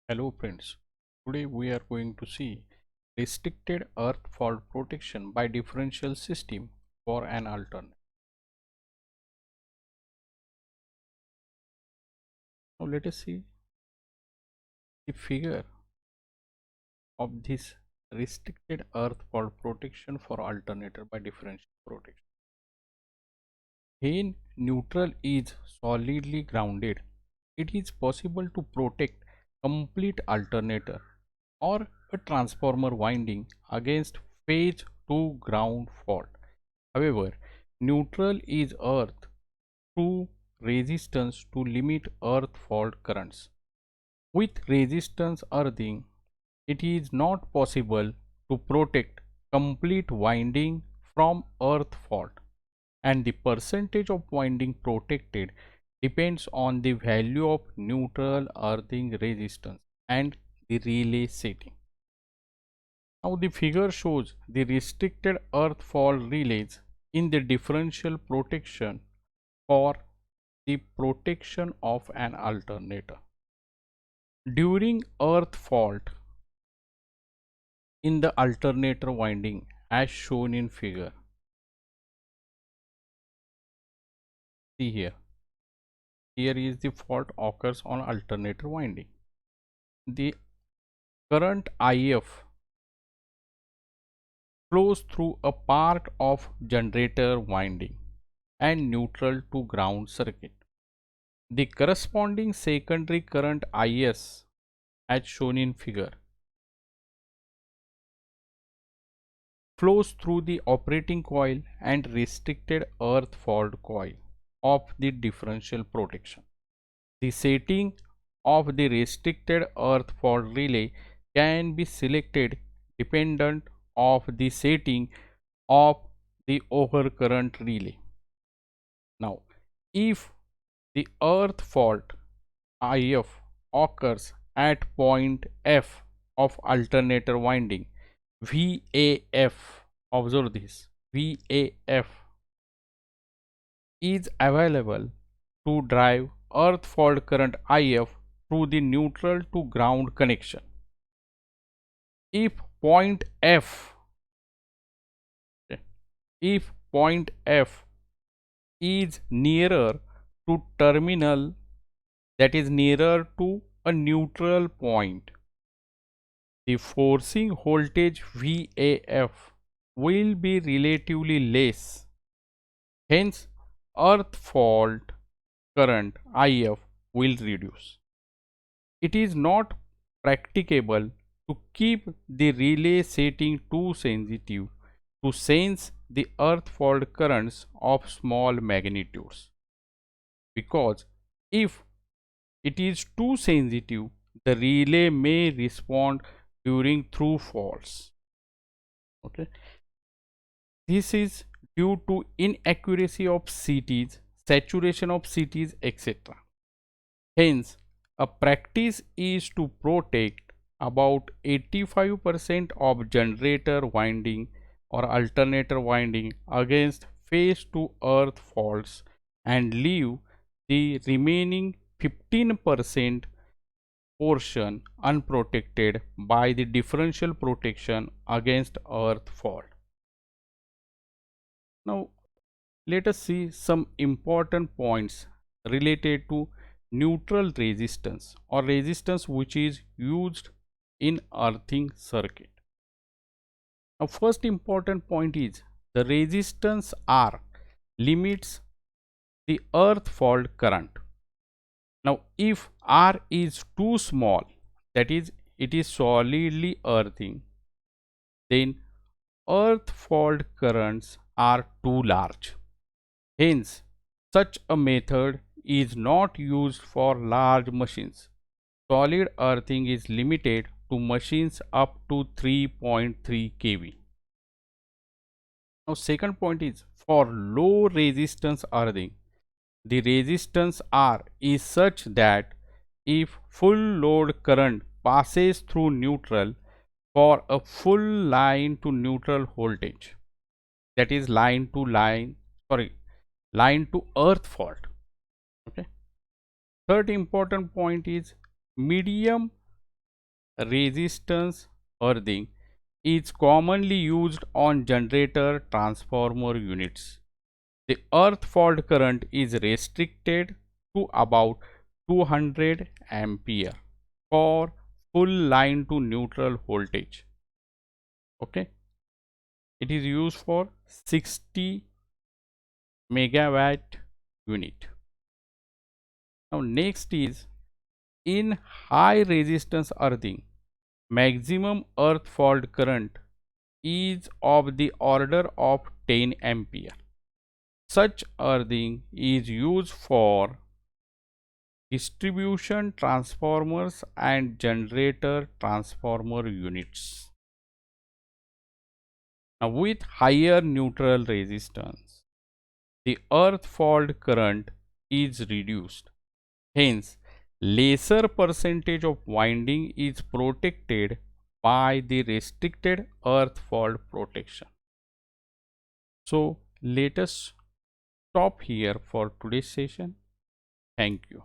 Hello friends, today we are going to see restricted earth fault protection by differential system for an alternate. Now let us see the figure of this restricted earth fault protection for alternator by differential protection. When neutral is solidly grounded, it is possible to protect complete alternator or a transformer winding against phase to ground fault. However, neutral is earth through resistance to limit earth fault currents. With resistance earthing, it is not possible to protect complete winding from earth fault, and the percentage of winding protected depends on the value of neutral earthing resistance and the relay setting. Now the figure shows the restricted earth fault relays in the differential protection for the protection of an alternator. During earth fault in the alternator winding as shown in figure, see here is the fault occurs on alternator winding. The current IF flows through a part of generator winding and neutral to ground circuit. The corresponding secondary current IS as shown in figure flows through the operating coil and restricted earth fault coil of the differential protection. The setting of the restricted earth fault relay can be selected dependent of the setting of the overcurrent relay. Now, if the earth fault IF occurs at point F of alternator winding, VAF, observe this, VAF is available to drive earth fault current IF through the neutral to ground connection. If point F, if point F is nearer to terminal, that is nearer to a neutral point, the forcing voltage VAF will be relatively less. Hence, earth fault current IF will reduce. It is not practicable to keep the relay setting too sensitive to sense the earth fault currents of small magnitudes, because if it is too sensitive, the relay may respond during through faults. Okay, this is due to inaccuracy of CTs, saturation of CTs, etc. Hence, a practice is to protect about 85% of generator winding or alternator winding against phase to earth faults and leave the remaining 15% portion unprotected by the differential protection against earth fault. Now, let us see some important points related to neutral resistance or resistance which is used in earthing circuit. Now, first important point is the resistance R limits the earth fault current. Now, if R is too small, that is, it is solidly earthing, then earth fault currents are too large. Hence, such a method is not used for large machines. Solid earthing is limited to machines up to 3.3 kV. Now, second point is for low resistance earthing, the resistance R is such that if full load current passes through neutral for a full line to neutral voltage, that is line to earth fault. Okay. Third important point is medium resistance earthing is commonly used on generator transformer units. The earth fault current is restricted to about 200 ampere for full line to neutral voltage. Okay, it is used for 60 megawatt unit. Now next is in high resistance earthing, maximum earth fault current is of the order of 10 ampere. Such earthing is used for distribution transformers and generator transformer units. Now with higher neutral resistance, the earth fault current is reduced. Hence, lesser percentage of winding is protected by the restricted earth fault protection. So let us stop here for today's session. Thank you.